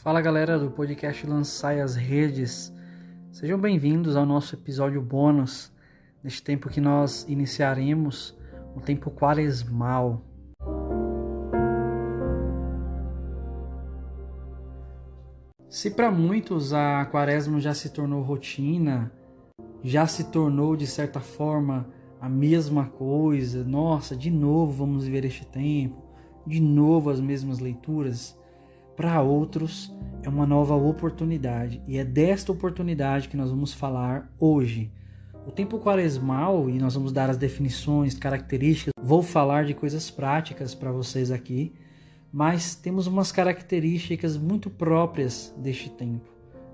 Fala galera do podcast Lançai as Redes, sejam bem-vindos ao nosso episódio bônus, neste tempo que nós iniciaremos o tempo quaresmal. Se para muitos a quaresma já se tornou rotina, já se tornou de certa forma a mesma coisa, nossa, de novo vamos viver este tempo, de novo as mesmas leituras, para outros é uma nova oportunidade e é desta oportunidade que nós vamos falar hoje. O tempo quaresmal, e nós vamos dar as definições, características, vou falar de coisas práticas para vocês aqui, mas temos umas características muito próprias deste tempo.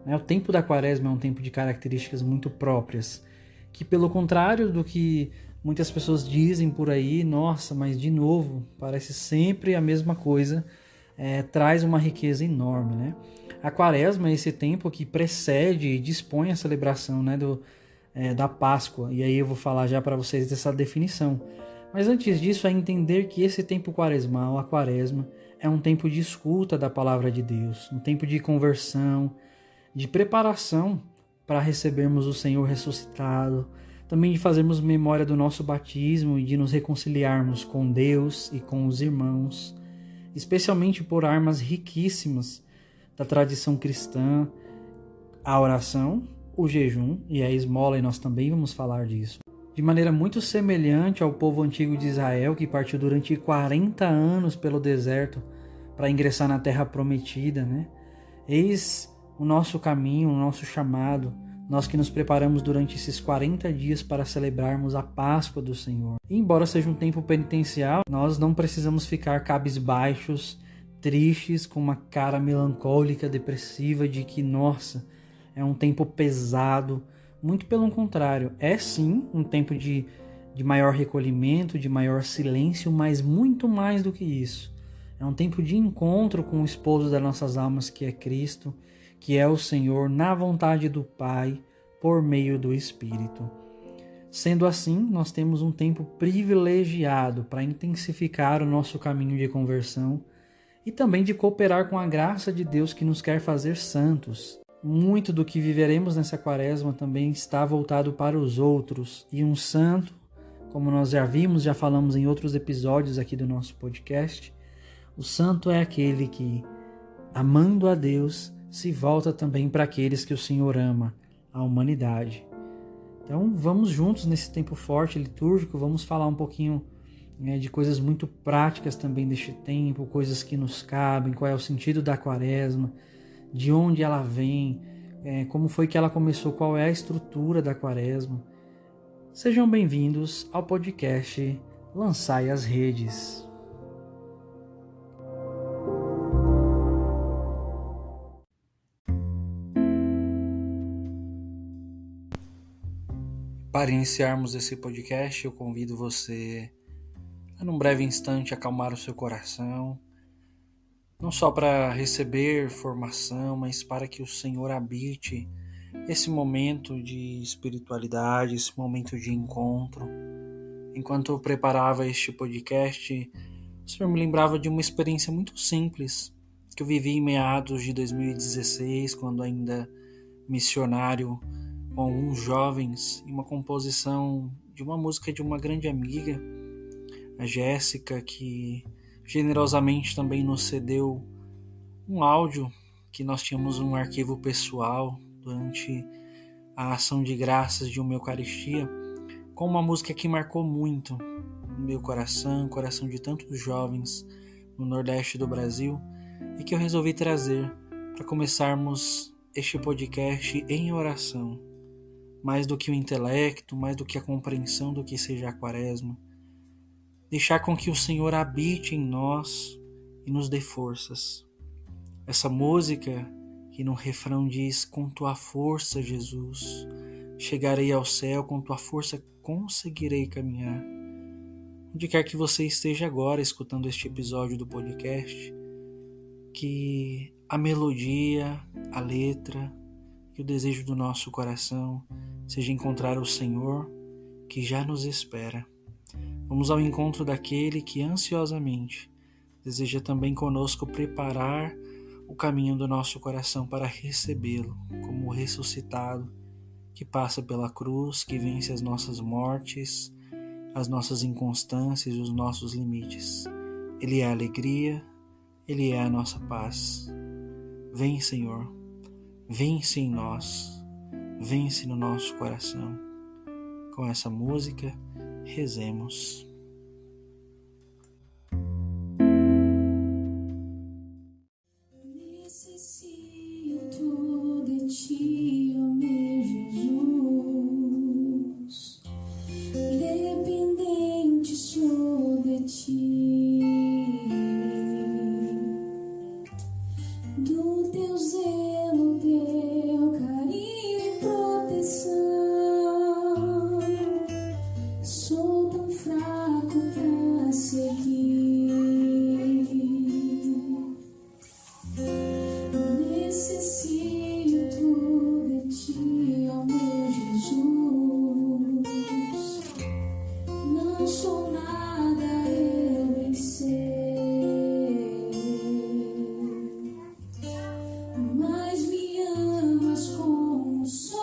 O tempo da quaresma é um tempo de características muito próprias, que pelo contrário do que muitas pessoas dizem por aí, nossa, mas de novo, parece sempre a mesma coisa, traz uma riqueza enorme, né? A quaresma é esse tempo que precede e dispõe a celebração, né, da Páscoa, e aí eu vou falar já para vocês dessa definição. Mas antes disso, é entender que esse tempo quaresmal, a quaresma, é um tempo de escuta da palavra de Deus, um tempo de conversão, de preparação para recebermos o Senhor ressuscitado, também de fazermos memória do nosso batismo e de nos reconciliarmos com Deus e com os irmãos, especialmente por armas riquíssimas da tradição cristã, a oração, o jejum e a esmola, e nós também vamos falar disso. De maneira muito semelhante ao povo antigo de Israel, que partiu durante 40 anos pelo deserto para ingressar na terra prometida, né? Eis o nosso caminho, o nosso chamado, nós que nos preparamos durante esses 40 dias para celebrarmos a Páscoa do Senhor. E embora seja um tempo penitencial, nós não precisamos ficar cabisbaixos, tristes, com uma cara melancólica, depressiva de que, nossa, é um tempo pesado. Muito pelo contrário, é sim um tempo de maior recolhimento, de maior silêncio, mas muito mais do que isso. É um tempo de encontro com o esposo das nossas almas, que é Cristo, que é o Senhor, na vontade do Pai, por meio do Espírito. Sendo assim, nós temos um tempo privilegiado para intensificar o nosso caminho de conversão e também de cooperar com a graça de Deus que nos quer fazer santos. Muito do que viveremos nessa quaresma também está voltado para os outros, e um santo, como nós já vimos, já falamos em outros episódios aqui do nosso podcast, o santo é aquele que, amando a Deus, se volta também para aqueles que o Senhor ama, a humanidade. Então vamos juntos nesse tempo forte litúrgico, vamos falar um pouquinho de coisas muito práticas também deste tempo, coisas que nos cabem, qual é o sentido da quaresma, de onde ela vem, como foi que ela começou, qual é a estrutura da quaresma. Sejam bem-vindos ao podcast Lançai as Redes. Para iniciarmos esse podcast, eu convido você a, num breve instante, acalmar o seu coração, não só para receber formação, mas para que o Senhor habite esse momento de espiritualidade, esse momento de encontro. Enquanto eu preparava este podcast, o Senhor me lembrava de uma experiência muito simples que eu vivi em meados de 2016, quando ainda missionário com alguns jovens, em uma composição de uma música de uma grande amiga, a Jéssica, que generosamente também nos cedeu um áudio que nós tínhamos um arquivo pessoal durante a ação de graças de uma Eucaristia, com uma música que marcou muito o meu coração, o coração de tantos jovens no Nordeste do Brasil, e que eu resolvi trazer para começarmos este podcast em oração. Mais do que o intelecto, mais do que a compreensão do que seja a quaresma, deixar com que o Senhor habite em nós e nos dê forças. Essa música que no refrão diz: com tua força, Jesus, chegarei ao céu, com tua força conseguirei caminhar. Onde quer que você esteja agora escutando este episódio do podcast, que a melodia, a letra e o desejo do nosso coração seja encontrar o Senhor que já nos espera. Vamos ao encontro daquele que ansiosamente deseja também conosco preparar o caminho do nosso coração para recebê-lo como ressuscitado, que passa pela cruz, que vence as nossas mortes, as nossas inconstâncias e os nossos limites. Ele é a alegria, Ele é a nossa paz. Vem, Senhor, vence em nós, vence no nosso coração. Com essa música, rezemos. Necessito de ti, ó meu Jesus, dependente sou de ti, do teu zelo, teu carinho e proteção. Sou tão fraco pra seguir. Necessito de ti, ó meu Jesus. Não sou nada, eu bem sei, mas me amas como sou.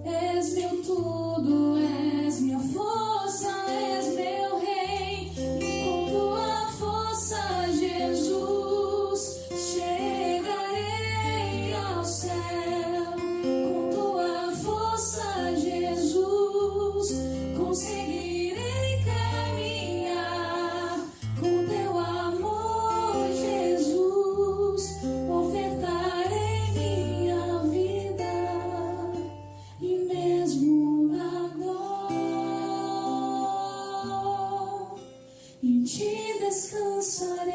És meu tudo, és minha força, és meu rei. E com tua força, Jesus, chegarei ao céu. Com tua força, Jesus, conseguirei caminhar. Com teu amor, Jesus, ofertarei minha vida. E mesmo na dor, em ti descansarei.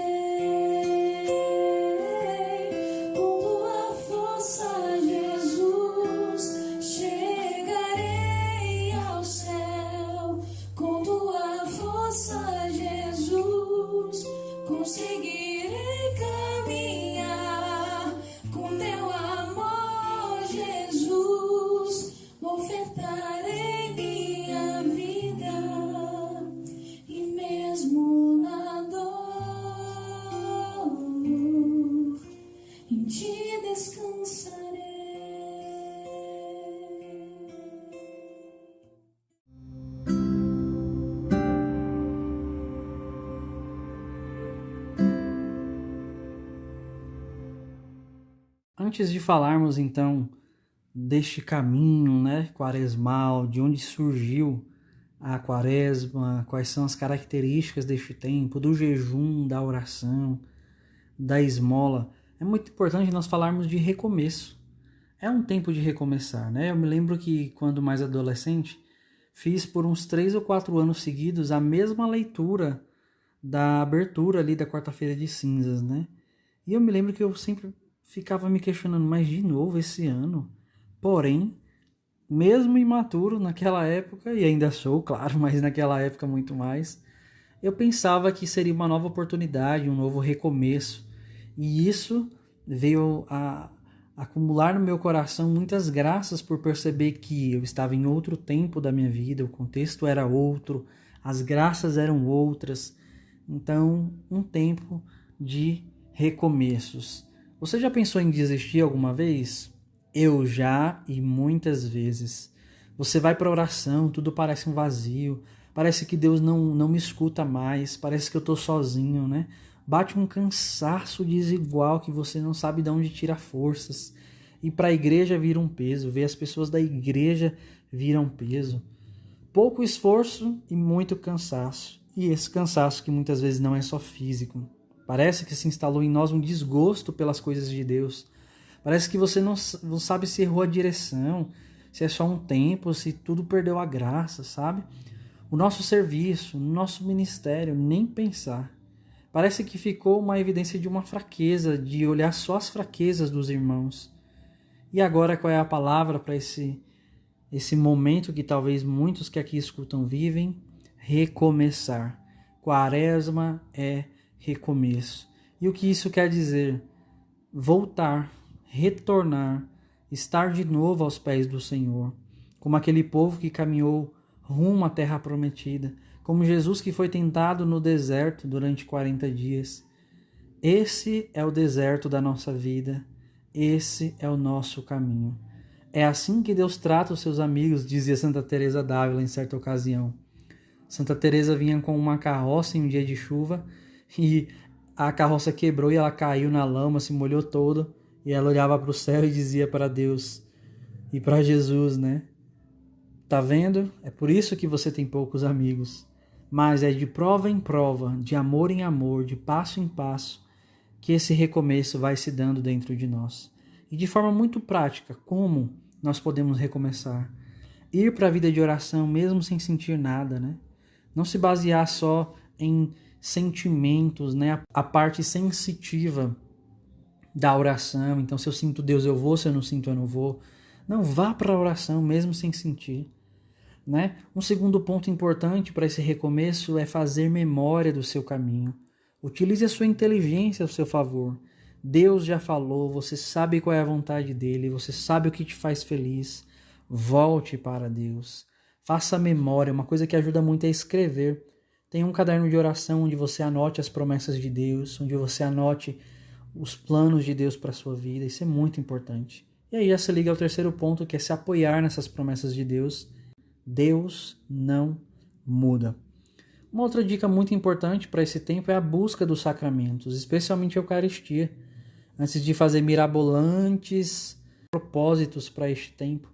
Com tua força, Jesus, chegarei ao céu. Com tua força, Jesus, conseguirei caminhar. Com teu amor, Jesus, ofertarei minha vida. E mesmo na dor, em ti descansarei. Antes de falarmos então deste caminho, quaresmal, de onde surgiu a quaresma, quais são as características deste tempo, do jejum, da oração, da esmola, é muito importante nós falarmos de recomeço. É um tempo de recomeçar, né? Eu me lembro que quando mais adolescente, fiz por uns 3 ou 4 anos seguidos a mesma leitura da abertura ali da quarta-feira de cinzas, né? E eu me lembro que eu sempre ficava me questionando, mas de novo esse ano? Porém, mesmo imaturo naquela época, e ainda sou, claro, mas naquela época muito mais, eu pensava que seria uma nova oportunidade, um novo recomeço. E isso veio a acumular no meu coração muitas graças por perceber que eu estava em outro tempo da minha vida, o contexto era outro, as graças eram outras. Então, um tempo de recomeços. Você já pensou em desistir alguma vez? Eu já, e muitas vezes. Você vai para a oração, tudo parece um vazio, parece que Deus não me escuta mais, parece que eu estou sozinho, né? Bate um cansaço desigual que você não sabe de onde tira forças. E para a igreja vira um peso, ver as pessoas da igreja viram um peso. Pouco esforço e muito cansaço. E esse cansaço que muitas vezes não é só físico. Parece que se instalou em nós um desgosto pelas coisas de Deus. Parece que você não sabe se errou a direção, se é só um tempo, se tudo perdeu a graça, sabe? O nosso serviço, o nosso ministério, nem pensar. Parece que ficou uma evidência de uma fraqueza, de olhar só as fraquezas dos irmãos. E agora qual é a palavra para esse momento que talvez muitos que aqui escutam vivem? Recomeçar. Quaresma é recomeço. E o que isso quer dizer? Voltar, retornar, estar de novo aos pés do Senhor, como aquele povo que caminhou rumo à terra prometida, como Jesus que foi tentado no deserto durante 40 dias. Esse é o deserto da nossa vida, esse é o nosso caminho. É assim que Deus trata os seus amigos, dizia Santa Teresa d'Ávila em certa ocasião. Santa Teresa vinha com uma carroça em um dia de chuva e a carroça quebrou e ela caiu na lama, se molhou toda, e ela olhava para o céu e dizia para Deus e para Jesus, né? Tá vendo? É por isso que você tem poucos amigos. Mas é de prova em prova, de amor em amor, de passo em passo, que esse recomeço vai se dando dentro de nós. E de forma muito prática, como nós podemos recomeçar? Ir para a vida de oração mesmo sem sentir nada, né? Não se basear só em sentimentos, né? A parte sensitiva da oração. Então, se eu sinto Deus, eu vou. Se eu não sinto, eu não vou. Não, vá para a oração mesmo sem sentir, né? Um segundo ponto importante para esse recomeço é fazer memória do seu caminho. Utilize a sua inteligência ao seu favor. Deus já falou, você sabe qual é a vontade dele, você sabe o que te faz feliz. Volte para Deus. Faça memória, uma coisa que ajuda muito é escrever. Tenha um caderno de oração onde você anote as promessas de Deus, onde você anote os planos de Deus para a sua vida. Isso é muito importante. E aí já se liga ao terceiro ponto, que é se apoiar nessas promessas de Deus. Deus não muda. Uma outra dica muito importante para esse tempo é a busca dos sacramentos, especialmente a Eucaristia. Antes de fazer mirabolantes propósitos para este tempo,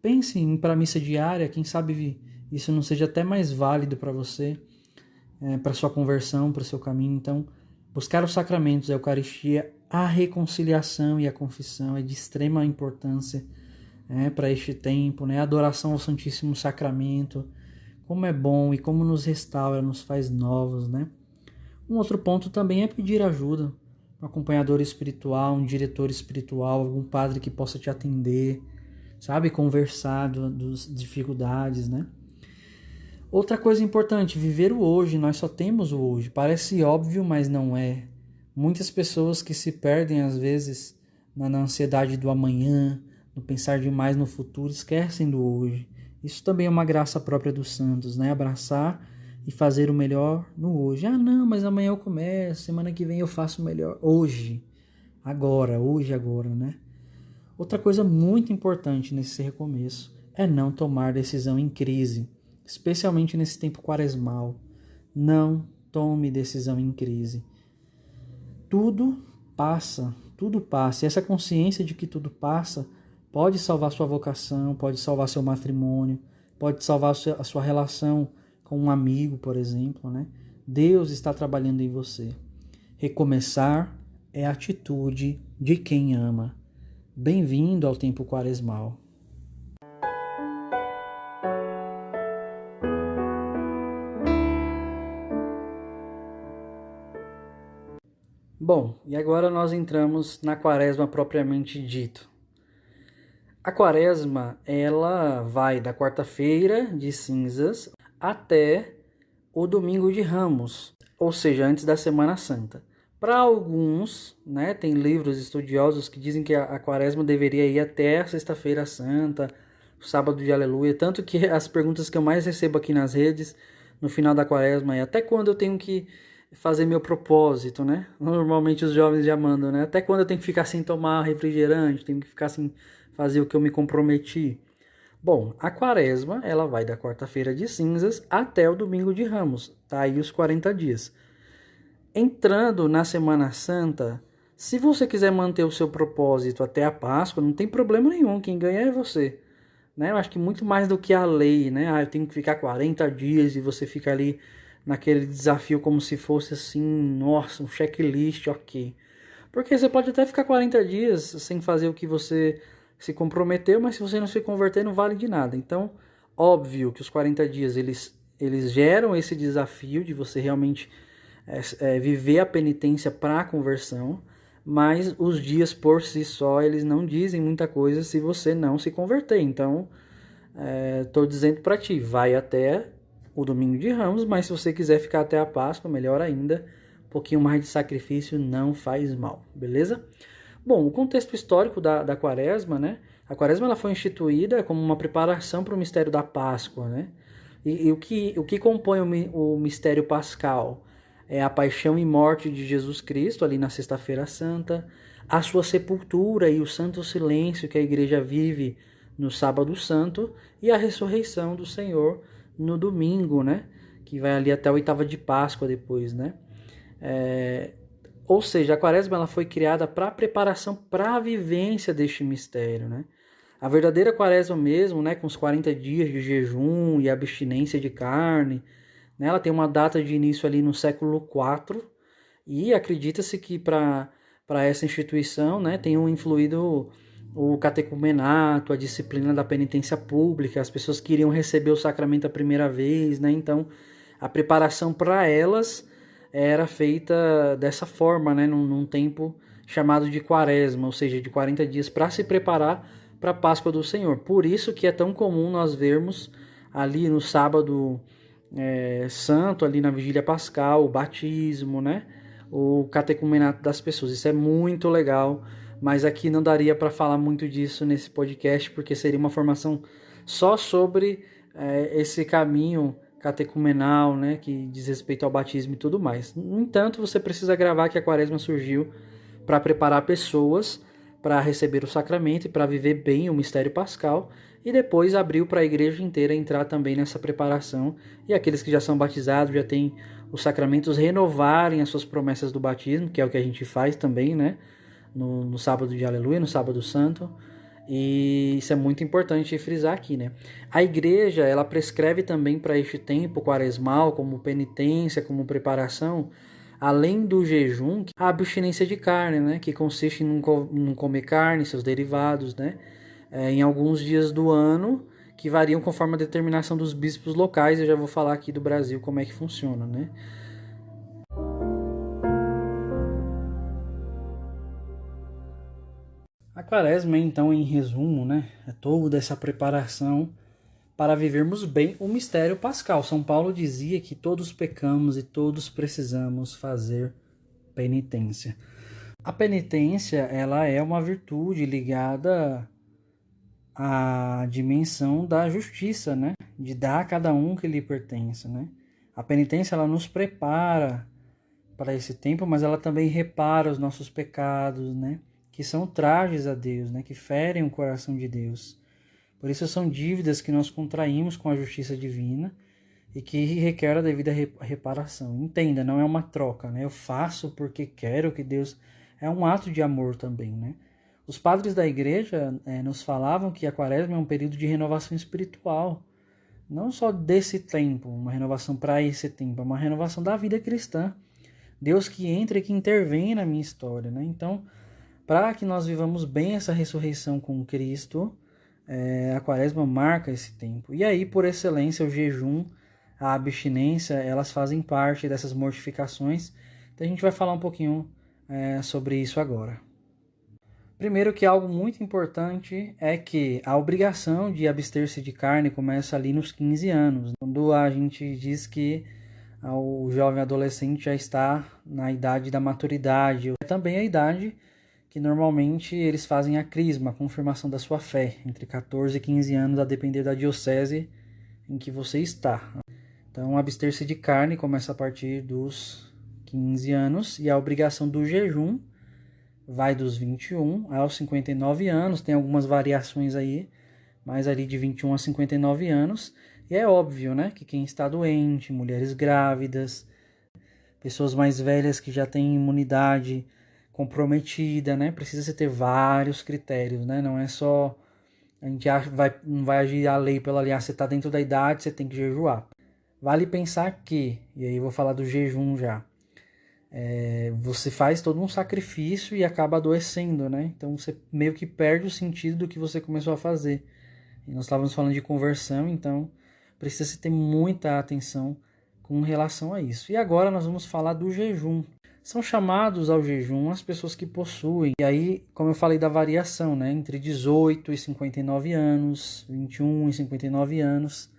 pense em ir para a missa diária, quem sabe isso não seja até mais válido para você, para sua conversão, para o seu caminho. Então, buscar os sacramentos, a Eucaristia, a reconciliação e a confissão é de extrema importância para este tempo, né? A adoração ao Santíssimo Sacramento, como é bom e como nos restaura, nos faz novos, né? Um outro ponto também é pedir ajuda, um acompanhador espiritual, um diretor espiritual, algum padre que possa te atender, sabe? Conversar das dificuldades, né? Outra coisa importante, viver o hoje. Nós só temos o hoje. Parece óbvio, mas não é. Muitas pessoas que se perdem, às vezes, na ansiedade do amanhã, no pensar demais no futuro, esquecem do hoje. Isso também é uma graça própria dos santos, né? Abraçar e fazer o melhor no hoje. Ah, não, mas amanhã eu começo, semana que vem eu faço o melhor. Hoje, agora, né? Outra coisa muito importante nesse recomeço é não tomar decisão em crise, especialmente nesse tempo quaresmal. Não tome decisão em crise. Tudo passa. E essa consciência de que tudo passa pode salvar sua vocação, pode salvar seu matrimônio, pode salvar a sua relação com um amigo, por exemplo, né? Deus está trabalhando em você. Recomeçar é a atitude de quem ama. Bem-vindo ao tempo quaresmal. Bom, e agora nós entramos na quaresma propriamente dito. A quaresma, ela vai da quarta-feira de cinzas até o domingo de Ramos, ou seja, antes da Semana Santa. Para alguns, né, tem livros estudiosos que dizem que a quaresma deveria ir até a Sexta-feira Santa, o sábado de Aleluia, tanto que as perguntas que eu mais recebo aqui nas redes, no final da quaresma, é até quando eu tenho que fazer meu propósito, né? Normalmente os jovens já mandam, né? Até quando eu tenho que ficar sem tomar refrigerante, tenho que ficar sem fazer o que eu me comprometi. Bom, a quaresma, ela vai da quarta-feira de cinzas até o domingo de Ramos, tá aí os 40 dias. Entrando na Semana Santa, se você quiser manter o seu propósito até a Páscoa, não tem problema nenhum, quem ganha é você. Né? Eu acho que muito mais do que a lei, né? Ah, eu tenho que ficar 40 dias e você fica ali naquele desafio como se fosse assim, nossa, um checklist, ok. Porque você pode até ficar 40 dias sem fazer o que você se comprometeu, mas se você não se converter não vale de nada. Então, óbvio que os 40 dias eles geram esse desafio de você realmente viver a penitência para a conversão, mas os dias por si só eles não dizem muita coisa se você não se converter. Então, estou dizendo para ti, vai até o domingo de Ramos, mas se você quiser ficar até a Páscoa, melhor ainda, um pouquinho mais de sacrifício não faz mal, beleza? Bom, o contexto histórico da quaresma, né? A quaresma ela foi instituída como uma preparação para o mistério da Páscoa, né? E o que compõe o mistério pascal? É a paixão e morte de Jesus Cristo, ali na Sexta-feira Santa, a sua sepultura e o santo silêncio que a igreja vive no Sábado Santo, e a ressurreição do Senhor no domingo, né? Que vai ali até a oitava de Páscoa depois, né? Ou seja, a quaresma ela foi criada para preparação para a vivência deste mistério, né? A verdadeira quaresma mesmo, né, com os 40 dias de jejum e abstinência de carne, né, ela tem uma data de início ali no século IV, e acredita-se que para essa instituição, né, tenham influído o catecumenato, a disciplina da penitência pública, as pessoas que iriam receber o sacramento a primeira vez, né, então a preparação para elas era feita dessa forma, né, num tempo chamado de quaresma, ou seja, de 40 dias para se preparar para a Páscoa do Senhor. Por isso que é tão comum nós vermos ali no sábado santo, ali na vigília pascal, o batismo, né, o catecumenato das pessoas. Isso é muito legal, mas aqui não daria para falar muito disso nesse podcast, porque seria uma formação só sobre esse caminho catecumenal, né, que diz respeito ao batismo e tudo mais. No entanto, você precisa gravar que a quaresma surgiu para preparar pessoas para receber o sacramento e para viver bem o mistério pascal, e depois abriu para a igreja inteira entrar também nessa preparação, e aqueles que já são batizados, já têm os sacramentos, renovarem as suas promessas do batismo, que é o que a gente faz também, né, no sábado de Aleluia, no sábado santo. E isso é muito importante frisar aqui, né? A igreja, ela prescreve também para este tempo quaresmal, como penitência, como preparação, além do jejum, a abstinência de carne, né? Que consiste em não comer carne, seus derivados, né? Em alguns dias do ano, que variam conforme a determinação dos bispos locais. Eu já vou falar aqui do Brasil como é que funciona, né? A quaresma, então, em resumo, né, é toda essa preparação para vivermos bem o mistério pascal. São Paulo dizia que todos pecamos e todos precisamos fazer penitência. A penitência, ela é uma virtude ligada à dimensão da justiça, né, de dar a cada um que lhe pertence, né? A penitência, ela nos prepara para esse tempo, mas ela também repara os nossos pecados, né? Que são trajes a Deus, né? Que ferem o coração de Deus. Por isso são dívidas que nós contraímos com a justiça divina e que requer a devida reparação. Entenda, não é uma troca, né? Eu faço porque quero que Deus... É um ato de amor também, né? Os padres da igreja nos falavam que a quaresma é um período de renovação espiritual. Não só desse tempo, uma renovação para esse tempo, é uma renovação da vida cristã. Deus que entra e que intervém na minha história, né? Então, para que nós vivamos bem essa ressurreição com Cristo, a quaresma marca esse tempo. E aí, por excelência, o jejum, a abstinência, elas fazem parte dessas mortificações. Então a gente vai falar um pouquinho sobre isso agora. Primeiro, que algo muito importante é que a obrigação de abster-se de carne começa ali nos 15 anos, quando a gente diz que o jovem adolescente já está na idade da maturidade. É também a idade que normalmente eles fazem a crisma, a confirmação da sua fé, entre 14 e 15 anos, a depender da diocese em que você está. Então, abster-se de carne começa a partir dos 15 anos, e a obrigação do jejum vai dos 21 aos 59 anos, tem algumas variações aí, mas ali de 21 a 59 anos, e é óbvio, né, que quem está doente, mulheres grávidas, pessoas mais velhas que já têm imunidade comprometida, né, precisa ter vários critérios, né, não é só, a gente não vai agir a lei pela lei, você está dentro da idade, você tem que jejuar. Vale pensar que, e aí eu vou falar do jejum já, você faz todo um sacrifício e acaba adoecendo, né? Então você meio que perde o sentido do que você começou a fazer. E nós estávamos falando de conversão, então precisa ter muita atenção com relação a isso. E agora nós vamos falar do jejum. São chamados ao jejum as pessoas que possuem, e aí, como eu falei da variação, né? Entre 18 e 59 anos, 21 e 59 anos.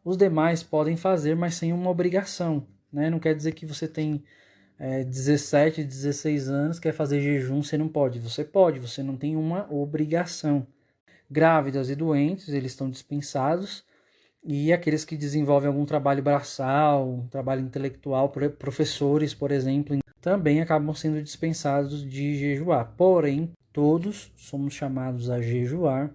Os demais podem fazer, mas sem uma obrigação, né? Não quer dizer que você tem 17, 16 anos, quer fazer jejum, você não pode. Você pode, você não tem uma obrigação. Grávidas e doentes, eles estão dispensados. E aqueles que desenvolvem algum trabalho braçal, um trabalho intelectual, professores, por exemplo, também acabam sendo dispensados de jejuar. Porém, todos somos chamados a jejuar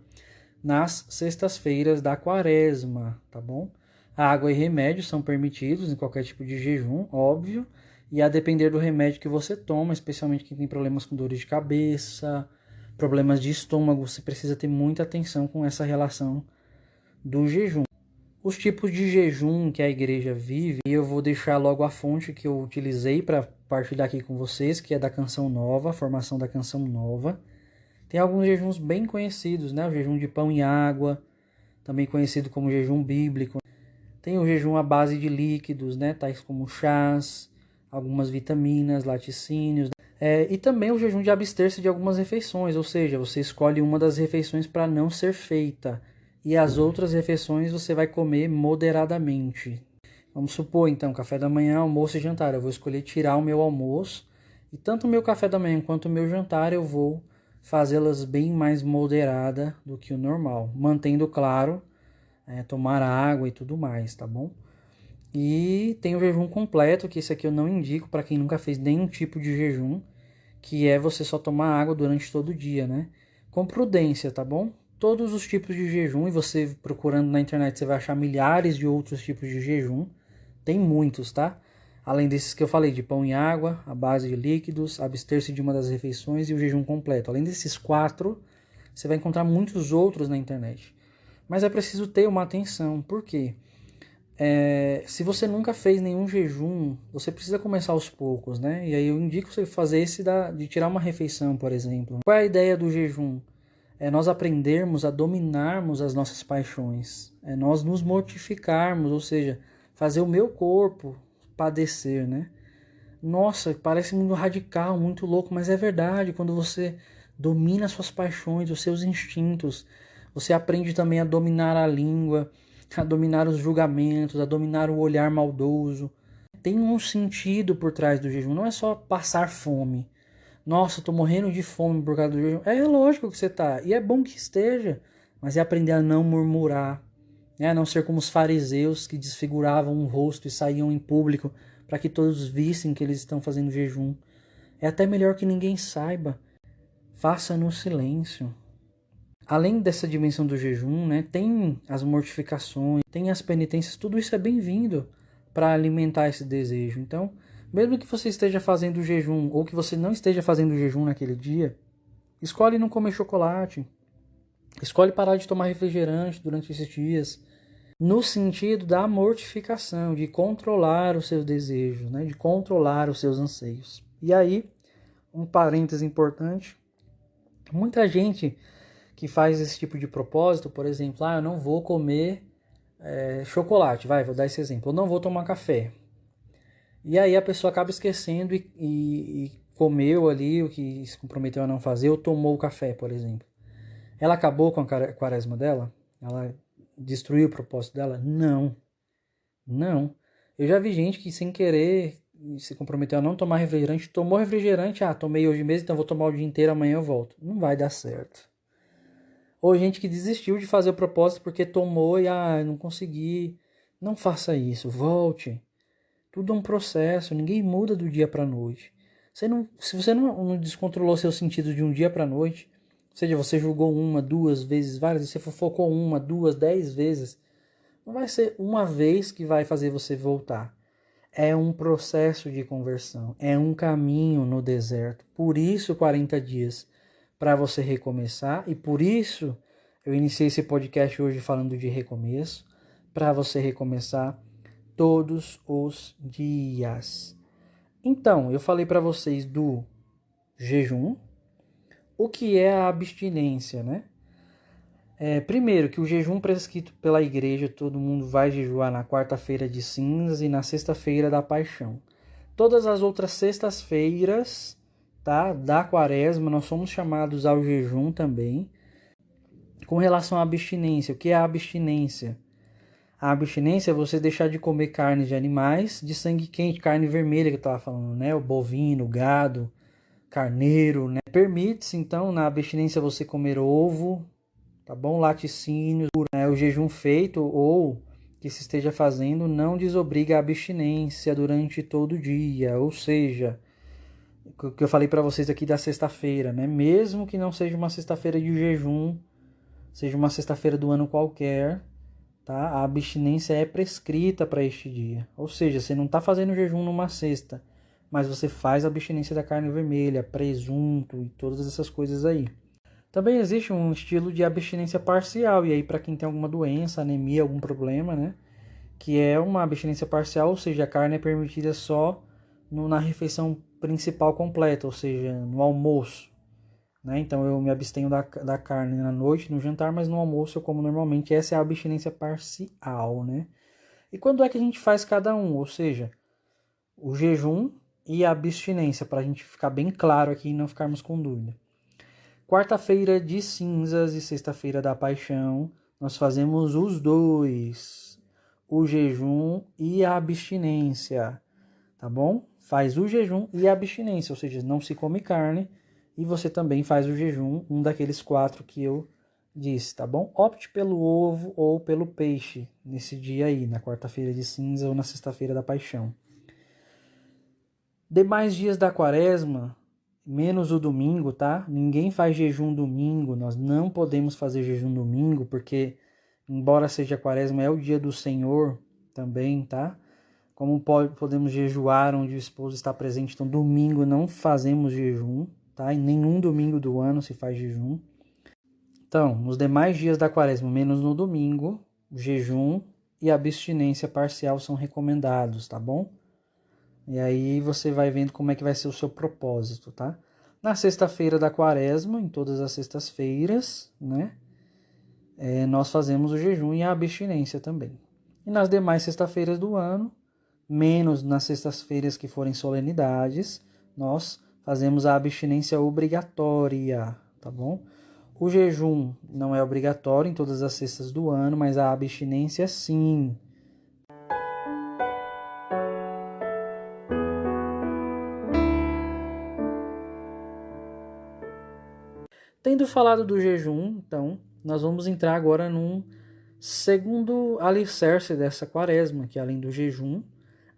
nas sextas-feiras da quaresma, tá bom? A água e remédios são permitidos em qualquer tipo de jejum, óbvio, e a depender do remédio que você toma, especialmente quem tem problemas com dores de cabeça, problemas de estômago, você precisa ter muita atenção com essa relação do jejum. Os tipos de jejum que a igreja vive, e eu vou deixar logo a fonte que eu utilizei para partilhar aqui com vocês, que é da Canção Nova, a formação da Canção Nova. Tem alguns jejuns bem conhecidos, né? O jejum de pão e água, também conhecido como jejum bíblico. Tem o jejum à base de líquidos, né? Tais como chás, algumas vitaminas, laticínios. E também o jejum de abster-se de algumas refeições, ou seja, você escolhe uma das refeições para não ser feita. E as outras refeições você vai comer moderadamente. Vamos supor, então, café da manhã, almoço e jantar. Eu vou escolher tirar o meu almoço. E tanto o meu café da manhã quanto o meu jantar eu vou fazê-las bem mais moderada do que o normal. Mantendo claro, tomar água e tudo mais, tá bom? E tem o jejum completo, que esse aqui eu não indico para quem nunca fez nenhum tipo de jejum, que é você só tomar água durante todo o dia, né? Com prudência, tá bom? Todos os tipos de jejum, e você procurando na internet você vai achar milhares de outros tipos de jejum. Tem muitos, tá? Além desses que eu falei, de pão e água, a base de líquidos, abster-se de uma das refeições e o jejum completo. Além desses 4, você vai encontrar muitos outros na internet. Mas é preciso ter uma atenção. Por quê? Se você nunca fez nenhum jejum, você precisa começar aos poucos, né? E aí eu indico você fazer esse de tirar uma refeição, por exemplo. Qual é a ideia do jejum? É nós aprendermos a dominarmos as nossas paixões. É nós nos mortificarmos, ou seja, fazer o meu corpo padecer, né? Nossa, parece muito radical, muito louco, mas é verdade. Quando você domina suas paixões, os seus instintos, você aprende também a dominar a língua, a dominar os julgamentos, a dominar o olhar maldoso. Tem um sentido por trás do jejum, não é só passar fome. Nossa, tô morrendo de fome por causa do jejum. É lógico que você tá, e é bom que esteja, mas é aprender a não murmurar, né? A não ser como os fariseus que desfiguravam o rosto e saíam em público para que todos vissem que eles estão fazendo jejum. É até melhor que ninguém saiba. Faça no silêncio. Além dessa dimensão do jejum, né, tem as mortificações, tem as penitências, tudo isso é bem-vindo para alimentar esse desejo. Então, mesmo que você esteja fazendo jejum ou que você não esteja fazendo jejum naquele dia, escolhe não comer chocolate, escolhe parar de tomar refrigerante durante esses dias, no sentido da mortificação, de controlar os seus desejos, né, de controlar os seus anseios. E aí, um parêntese importante, muita gente que faz esse tipo de propósito, por exemplo, eu não vou comer chocolate, vou dar esse exemplo, eu não vou tomar café. E aí a pessoa acaba esquecendo e comeu ali o que se comprometeu a não fazer, ou tomou o café, por exemplo. Ela acabou com a quaresma dela? Ela destruiu o propósito dela? Não. Não. Eu já vi gente que sem querer se comprometeu a não tomar refrigerante, tomou refrigerante, tomei hoje mesmo, então vou tomar o dia inteiro, amanhã eu volto. Não vai dar certo. Ou gente que desistiu de fazer o propósito porque tomou e não consegui. Não faça isso, volte. Tudo é um processo, ninguém muda do dia para a noite. Se você não descontrolou seus sentidos de um dia para a noite, ou seja, você julgou 1, 2 vezes, várias vezes, você fofocou 1, 2, 10 vezes, não vai ser uma vez que vai fazer você voltar. É um processo de conversão, é um caminho no deserto. Por isso 40 dias, para você recomeçar, e por isso eu iniciei esse podcast hoje falando de recomeço, para você recomeçar todos os dias. Então, eu falei para vocês do jejum, o que é a abstinência, né? Primeiro, que o jejum prescrito pela igreja, todo mundo vai jejuar na quarta-feira de cinzas e na sexta-feira da paixão. Todas as outras sextas-feiras, tá, da quaresma, nós somos chamados ao jejum também. Com relação à abstinência, o que é a abstinência? A abstinência é você deixar de comer carne de animais de sangue quente, carne vermelha que eu estava falando, né? O bovino, o gado, carneiro, né? Permite-se, então, na abstinência você comer ovo, tá bom? Laticínios, né? O jejum feito ou que se esteja fazendo não desobriga a abstinência durante todo o dia. Ou seja, o que eu falei para vocês aqui da sexta-feira, né? Mesmo que não seja uma sexta-feira de jejum, seja uma sexta-feira do ano qualquer, tá? A abstinência é prescrita para este dia. Ou seja, você não está fazendo jejum numa sexta, mas você faz a abstinência da carne vermelha, presunto e todas essas coisas aí. Também existe um estilo de abstinência parcial, e aí para quem tem alguma doença, anemia, algum problema, né? Que é uma abstinência parcial, ou seja, a carne é permitida só na refeição principal completa, ou seja, no almoço. Né? Então eu me abstenho da carne na noite, no jantar, mas no almoço eu como normalmente. Essa é a abstinência parcial. Né? E quando é que a gente faz cada um? Ou seja, o jejum e a abstinência, para a gente ficar bem claro aqui e não ficarmos com dúvida. Quarta-feira de cinzas e sexta-feira da paixão, nós fazemos os dois, o jejum e a abstinência, tá bom? Faz o jejum e a abstinência, ou seja, não se come carne, e você também faz o jejum, um daqueles 4 que eu disse, tá bom? Opte pelo ovo ou pelo peixe nesse dia aí, na quarta-feira de cinza ou na sexta-feira da paixão. Demais dias da quaresma, menos o domingo, tá? Ninguém faz jejum domingo, nós não podemos fazer jejum domingo, porque, embora seja quaresma, é o dia do Senhor também, tá? Como podemos jejuar onde o esposo está presente, então domingo não fazemos jejum, tá? Em nenhum domingo do ano se faz jejum. Então, nos demais dias da quaresma, menos no domingo, jejum e abstinência parcial são recomendados, tá bom? E aí você vai vendo como é que vai ser o seu propósito, tá? Na sexta-feira da quaresma, em todas as sextas-feiras, né? Nós fazemos o jejum e a abstinência também. E nas demais sextas-feiras do ano, menos nas sextas-feiras que forem solenidades, nós fazemos a abstinência obrigatória, tá bom? O jejum não é obrigatório em todas as sextas do ano, mas a abstinência sim. Tendo falado do jejum, então, nós vamos entrar agora num segundo alicerce dessa quaresma, que além do jejum,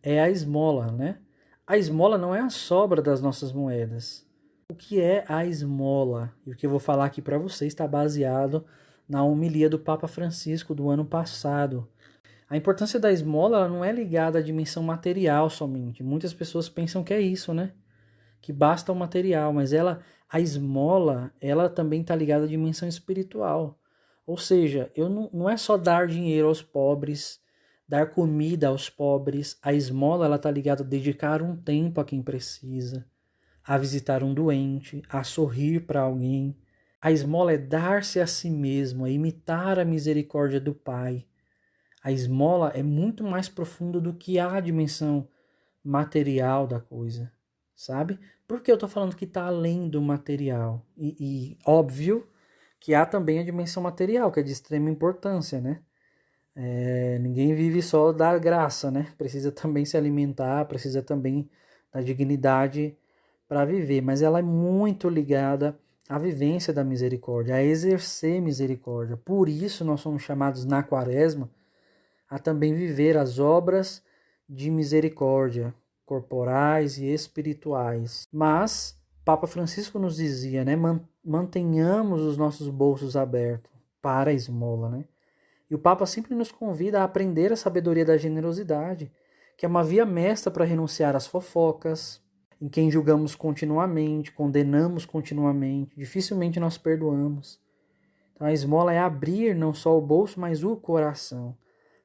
é a esmola, né? A esmola não é a sobra das nossas moedas. O que é a esmola? E o que eu vou falar aqui para vocês está baseado na homilia do Papa Francisco do ano passado. A importância da esmola ela não é ligada à dimensão material somente. Muitas pessoas pensam que é isso, né? Que basta o material, mas a esmola, ela também está ligada à dimensão espiritual. Ou seja, não é só dar dinheiro aos pobres, dar comida aos pobres. A esmola ela está ligada a dedicar um tempo a quem precisa, a visitar um doente, a sorrir para alguém. A esmola é dar-se a si mesmo, é imitar a misericórdia do Pai. A esmola é muito mais profunda do que a dimensão material da coisa, sabe? Por que eu estou falando que está além do material? E óbvio que há também a dimensão material, que é de extrema importância, né? Ninguém vive só da graça, né? Precisa também se alimentar, precisa também da dignidade para viver, mas ela é muito ligada à vivência da misericórdia, a exercer misericórdia. Por isso nós somos chamados na quaresma a também viver as obras de misericórdia, corporais e espirituais. Mas Papa Francisco nos dizia, né, mantenhamos os nossos bolsos abertos para a esmola, né? E o Papa sempre nos convida a aprender a sabedoria da generosidade, que é uma via mestra para renunciar às fofocas, em quem julgamos continuamente, condenamos continuamente, dificilmente nós perdoamos. Então a esmola é abrir não só o bolso, mas o coração,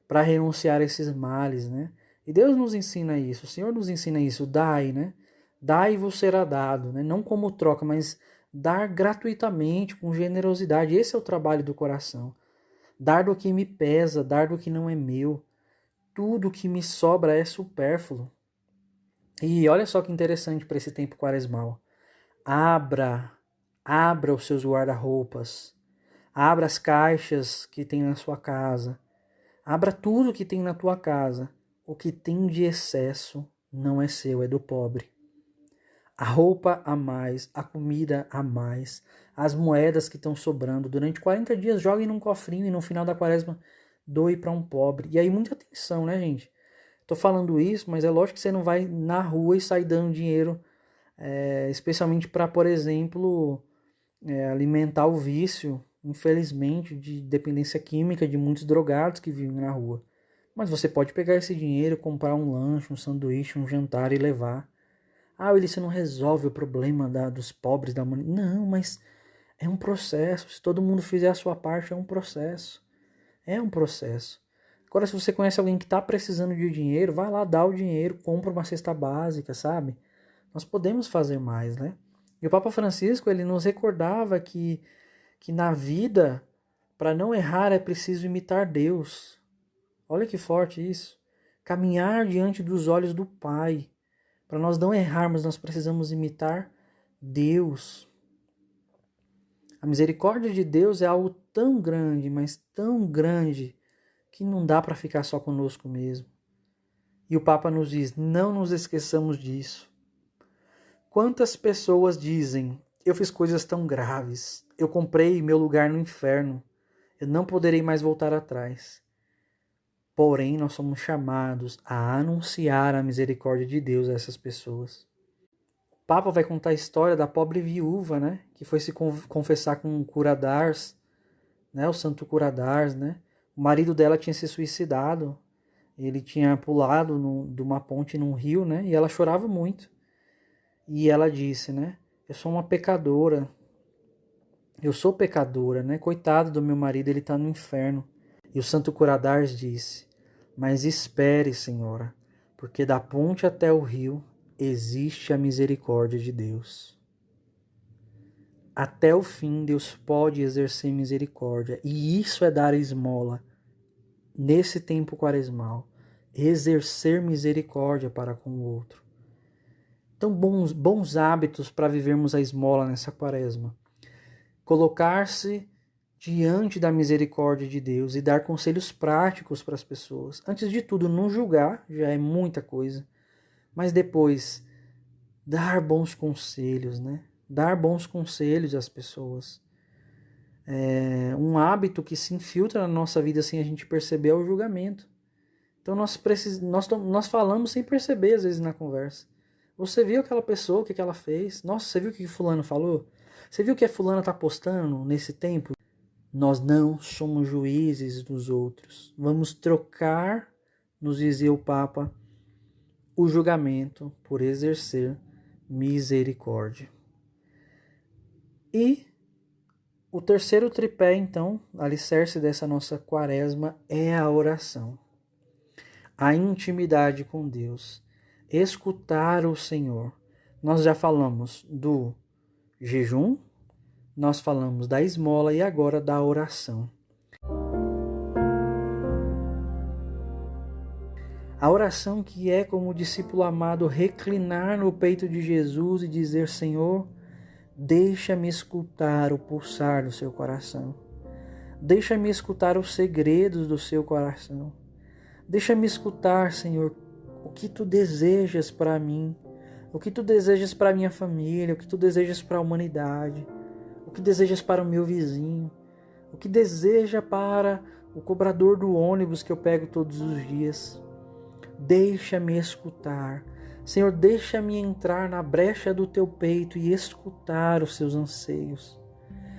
para renunciar a esses males, né? E Deus nos ensina isso, o Senhor nos ensina isso, dai, né? Dai e vos será dado, né? Não como troca, mas dar gratuitamente, com generosidade. Esse é o trabalho do coração. Dar do que me pesa, dar do que não é meu. Tudo que me sobra é supérfluo. E olha só que interessante para esse tempo quaresmal. Abra os seus guarda-roupas. Abra as caixas que tem na sua casa. Abra tudo que tem na tua casa. O que tem de excesso não é seu, é do pobre. A roupa a mais, a comida a mais, as moedas que estão sobrando. Durante 40 dias joguem num cofrinho e no final da quaresma doe para um pobre. E aí muita atenção, né, gente? Tô falando isso, mas é lógico que você não vai na rua e sair dando dinheiro, especialmente para, por exemplo, alimentar o vício, infelizmente, de dependência química de muitos drogados que vivem na rua. Mas você pode pegar esse dinheiro, comprar um lanche, um sanduíche, um jantar e levar. Ah, Willi, não resolve o problema dos pobres da humanidade. Não, mas é um processo. Se todo mundo fizer a sua parte, é um processo. É um processo. Agora, se você conhece alguém que está precisando de dinheiro, vai lá, dá o dinheiro, compra uma cesta básica, sabe? Nós podemos fazer mais, né? E o Papa Francisco, ele nos recordava que na vida, para não errar, é preciso imitar Deus. Olha que forte isso. Caminhar diante dos olhos do Pai. Para nós não errarmos, nós precisamos imitar Deus. A misericórdia de Deus é algo tão grande, mas tão grande, que não dá para ficar só conosco mesmo. E o Papa nos diz, não nos esqueçamos disso. Quantas pessoas dizem, eu fiz coisas tão graves, eu comprei meu lugar no inferno, eu não poderei mais voltar atrás. Porém, nós somos chamados a anunciar a misericórdia de Deus a essas pessoas. O Papa vai contar a história da pobre viúva, né, que foi se confessar com o Curadars, né, o santo Curadars, né? O marido dela tinha se suicidado, ele tinha pulado de uma ponte num rio, né, e ela chorava muito. E ela disse, né, eu sou uma pecadora, eu sou pecadora, né, coitado do meu marido, ele está no inferno. E o santo Curadars disse, mas espere, senhora, porque da ponte até o rio existe a misericórdia de Deus. Até o fim, Deus pode exercer misericórdia. E isso é dar esmola. Nesse tempo quaresmal. Exercer misericórdia para com o outro. Então, bons hábitos para vivermos a esmola nessa quaresma. Colocar-se diante da misericórdia de Deus e dar conselhos práticos para as pessoas. Antes de tudo, não julgar, já é muita coisa. Mas depois, dar bons conselhos, né? Dar bons conselhos às pessoas. Um hábito que se infiltra na nossa vida sem a gente perceber é o julgamento. Então nós falamos sem perceber às vezes na conversa. Você viu aquela pessoa, o que ela fez? Nossa, você viu o que fulano falou? Você viu o que a fulana está postando nesse tempo? Nós não somos juízes dos outros. Vamos trocar, nos dizia o Papa, o julgamento por exercer misericórdia. E o terceiro tripé, então, alicerce dessa nossa quaresma é a oração. A intimidade com Deus. Escutar o Senhor. Nós já falamos do jejum, nós falamos da esmola e agora da oração. A oração que é como o discípulo amado reclinar no peito de Jesus e dizer, Senhor, deixa-me escutar o pulsar do seu coração. Deixa-me escutar os segredos do seu coração. Deixa-me escutar, Senhor, o que tu desejas para mim, o que tu desejas para minha família, o que tu desejas para a humanidade, o que desejas para o meu vizinho, o que deseja para o cobrador do ônibus que eu pego todos os dias. Deixa-me escutar. Senhor, deixa-me entrar na brecha do teu peito e escutar os seus anseios.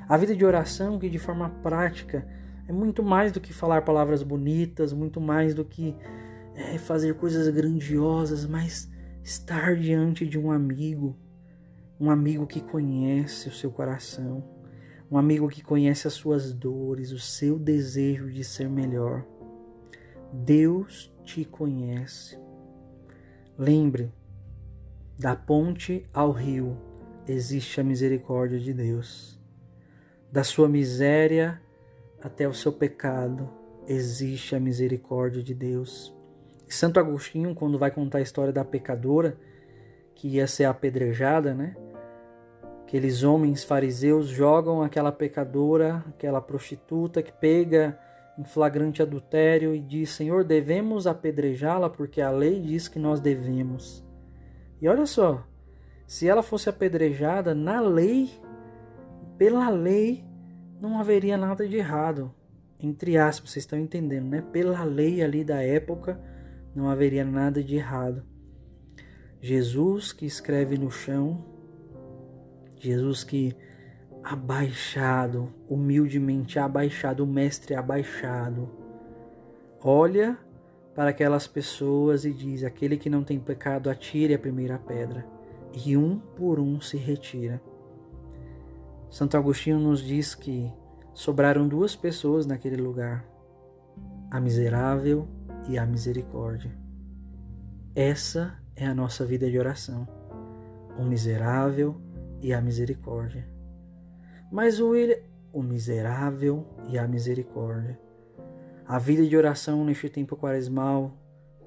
A vida de oração, que de forma prática é muito mais do que falar palavras bonitas, muito mais do que fazer coisas grandiosas, mas estar diante de um amigo que conhece o seu coração, um amigo que conhece as suas dores, o seu desejo de ser melhor. Deus te conhece. Lembre, da ponte ao rio existe a misericórdia de Deus. Da sua miséria até o seu pecado existe a misericórdia de Deus. E Santo Agostinho, quando vai contar a história da pecadora que ia ser apedrejada, né? Aqueles homens fariseus jogam aquela pecadora, aquela prostituta que pega em flagrante adultério e diz, Senhor, devemos apedrejá-la porque a lei diz que nós devemos. E olha só, se ela fosse apedrejada na lei, pela lei, não haveria nada de errado. entre aspas, vocês estão entendendo, né? Pela lei ali da época, não haveria nada de errado. Jesus que escreve no chão, Jesus que abaixado, humildemente abaixado, o mestre abaixado, olha para aquelas pessoas e diz: aquele que não tem pecado, atire a primeira pedra. E um por um se retira. Santo Agostinho nos diz que sobraram duas pessoas naquele lugar: a miserável e a misericórdia. Essa é a nossa vida de oração, o miserável e a misericórdia. Mas o miserável e a misericórdia. A vida de oração neste tempo quaresmal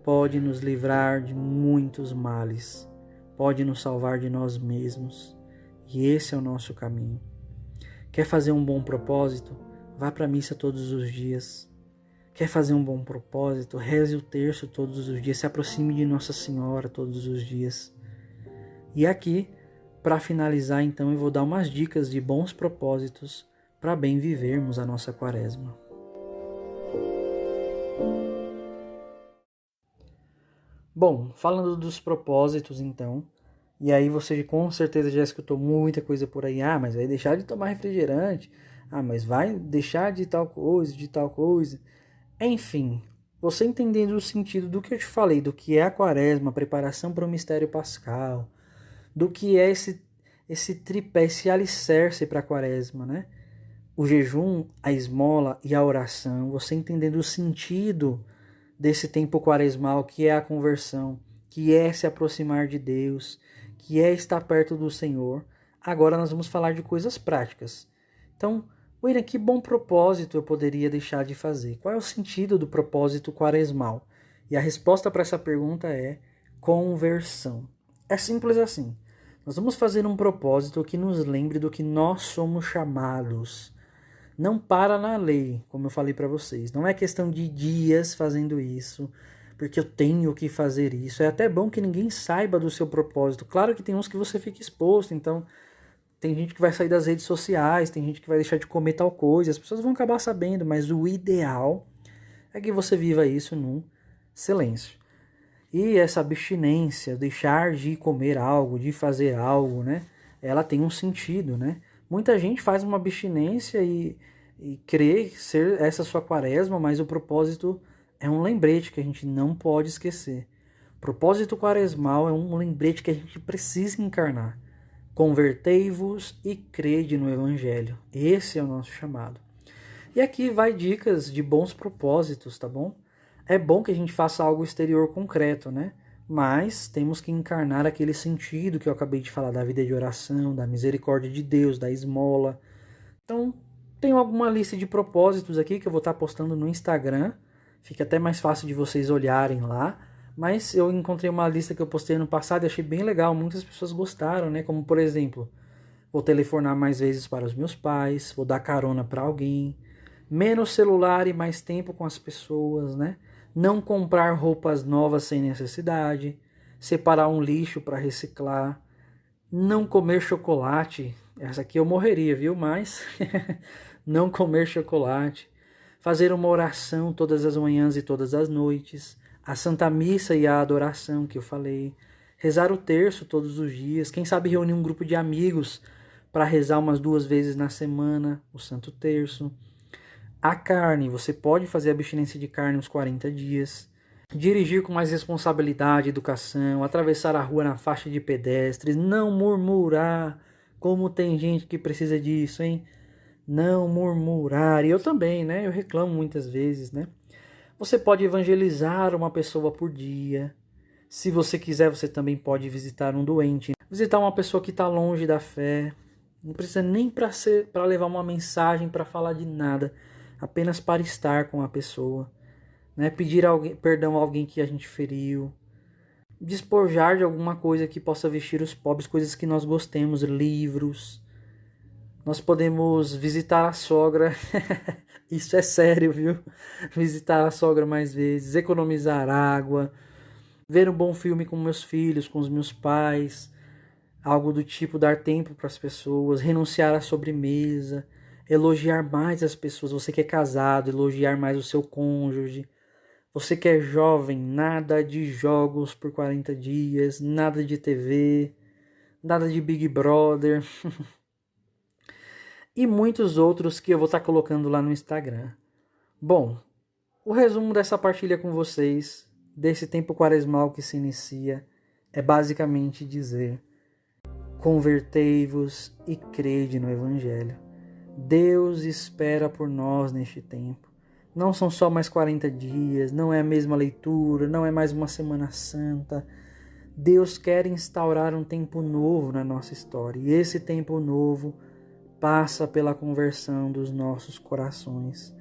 pode nos livrar de muitos males, pode nos salvar de nós mesmos, e esse é o nosso caminho. Quer fazer um bom propósito? Vá para a missa todos os dias. Quer fazer um bom propósito? Reze o terço todos os dias, se aproxime de Nossa Senhora todos os dias. E aqui, para finalizar então, eu vou dar umas dicas de bons propósitos para bem vivermos a nossa quaresma. Bom, falando dos propósitos então, e aí você com certeza já escutou muita coisa por aí: ah, mas vai deixar de tomar refrigerante, ah, mas vai deixar de tal coisa. Enfim, você entendendo o sentido do que eu te falei, do que é a quaresma, a preparação para o mistério pascal, do que é esse tripé, esse alicerce para a quaresma, né? O jejum, a esmola e a oração, você entendendo o sentido desse tempo quaresmal, que é a conversão, que é se aproximar de Deus, que é estar perto do Senhor. Agora nós vamos falar de coisas práticas. Então, William, que bom propósito eu poderia deixar de fazer? Qual é o sentido do propósito quaresmal? E a resposta para essa pergunta é conversão. É simples assim. Nós vamos fazer um propósito que nos lembre do que nós somos chamados. Não para na lei, como eu falei para vocês. Não é questão de dias fazendo isso, porque eu tenho que fazer isso. É até bom que ninguém saiba do seu propósito. Claro que tem uns que você fica exposto, então tem gente que vai sair das redes sociais, tem gente que vai deixar de comer tal coisa, as pessoas vão acabar sabendo, mas o ideal é que você viva isso num silêncio. E essa abstinência, deixar de comer algo, de fazer algo, né? Ela tem um sentido, né? Muita gente faz uma abstinência e crê ser essa sua quaresma, mas o propósito é um lembrete que a gente não pode esquecer. O propósito quaresmal é um lembrete que a gente precisa encarnar. Convertei-vos e crede no Evangelho. Esse é o nosso chamado. E aqui vai dicas de bons propósitos, tá bom? É bom que a gente faça algo exterior concreto, né? Mas temos que encarnar aquele sentido que eu acabei de falar, da vida de oração, da misericórdia de Deus, da esmola. Então, tenho alguma lista de propósitos aqui que eu vou estar postando no Instagram. Fica até mais fácil de vocês olharem lá. Mas eu encontrei uma lista que eu postei ano passado e achei bem legal. Muitas pessoas gostaram, né? Como, por exemplo, vou telefonar mais vezes para os meus pais, vou dar carona para alguém, menos celular e mais tempo com as pessoas, né? Não comprar roupas novas sem necessidade, separar um lixo para reciclar, não comer chocolate. Essa aqui eu morreria, viu? Mas não comer chocolate, fazer uma oração todas as manhãs e todas as noites, a Santa Missa e a adoração que eu falei, rezar o terço todos os dias, quem sabe reunir um grupo de amigos para rezar umas 2 vezes na semana o Santo Terço. A carne, você pode fazer abstinência de carne uns 40 dias. Dirigir com mais responsabilidade, educação, atravessar a rua na faixa de pedestres, não murmurar, como tem gente que precisa disso, hein? Não murmurar. E eu também, né? Eu reclamo muitas vezes, né? Você pode evangelizar uma pessoa por dia. Se você quiser, você também pode visitar um doente, visitar uma pessoa que está longe da fé. Não precisa nem para levar uma mensagem, para falar de nada, apenas para estar com a pessoa, né? Pedir perdão a alguém que a gente feriu, despojar de alguma coisa que possa vestir os pobres, coisas que nós gostemos, livros. Nós podemos visitar a sogra, isso é sério, viu? Visitar a sogra mais vezes, economizar água, ver um bom filme com meus filhos, com os meus pais, algo do tipo dar tempo para as pessoas, renunciar à sobremesa. elogiar mais as pessoas. Você que é casado, elogiar mais o seu cônjuge. Você que é jovem, nada de jogos por 40 dias, nada de TV, nada de Big Brother e muitos outros que eu vou estar colocando lá no Instagram. Bom, o resumo dessa partilha com vocês, desse tempo quaresmal que se inicia, é basicamente dizer: convertei-vos e crede no Evangelho. Deus espera por nós neste tempo. Não são só mais 40 dias, não é a mesma leitura, não é mais uma Semana Santa. Deus quer instaurar um tempo novo na nossa história. E esse tempo novo passa pela conversão dos nossos corações.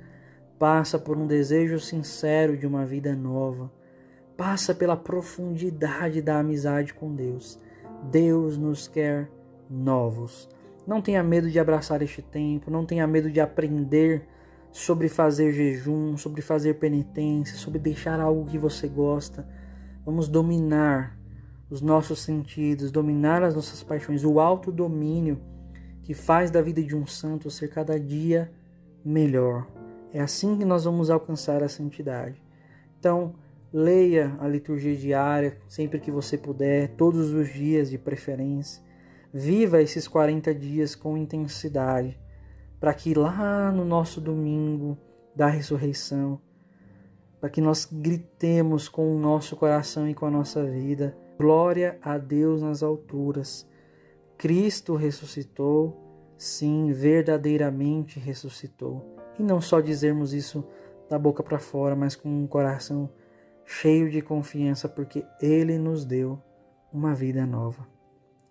Passa por um desejo sincero de uma vida nova. Passa pela profundidade da amizade com Deus. Deus nos quer novos. Não tenha medo de abraçar este tempo, não tenha medo de aprender sobre fazer jejum, sobre fazer penitência, sobre deixar algo que você gosta. Vamos dominar os nossos sentidos, dominar as nossas paixões, o autodomínio que faz da vida de um santo ser cada dia melhor. É assim que nós vamos alcançar a santidade. Então, leia a liturgia diária sempre que você puder, todos os dias de preferência. Viva esses 40 dias com intensidade, para que lá no nosso domingo da ressurreição, para que nós gritemos com o nosso coração e com a nossa vida: glória a Deus nas alturas. Cristo ressuscitou, sim, verdadeiramente ressuscitou. E não só dizermos isso da boca para fora, mas com um coração cheio de confiança, porque Ele nos deu uma vida nova.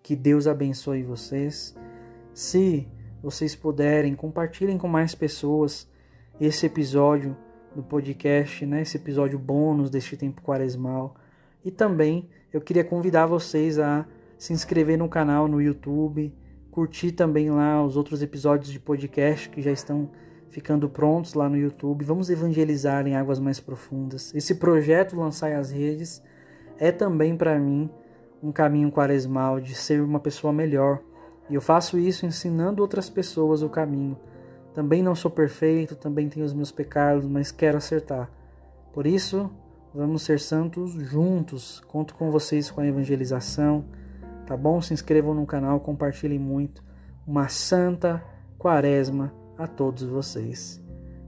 Que Deus abençoe vocês. Se vocês puderem, compartilhem com mais pessoas esse episódio do podcast, né? Esse episódio bônus deste tempo quaresmal. E também eu queria convidar vocês a se inscrever no canal no YouTube, curtir também lá os outros episódios de podcast que já estão ficando prontos lá no YouTube. Vamos evangelizar em águas mais profundas. Esse projeto Lançai as Redes é também para mim um caminho quaresmal de ser uma pessoa melhor. E eu faço isso ensinando outras pessoas o caminho. Também não sou perfeito, também tenho os meus pecados, mas quero acertar. Por isso, vamos ser santos juntos. Conto com vocês com a evangelização. Tá bom? Se inscrevam no canal, compartilhem muito. Uma santa quaresma a todos vocês.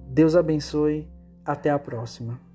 Deus abençoe. Até a próxima.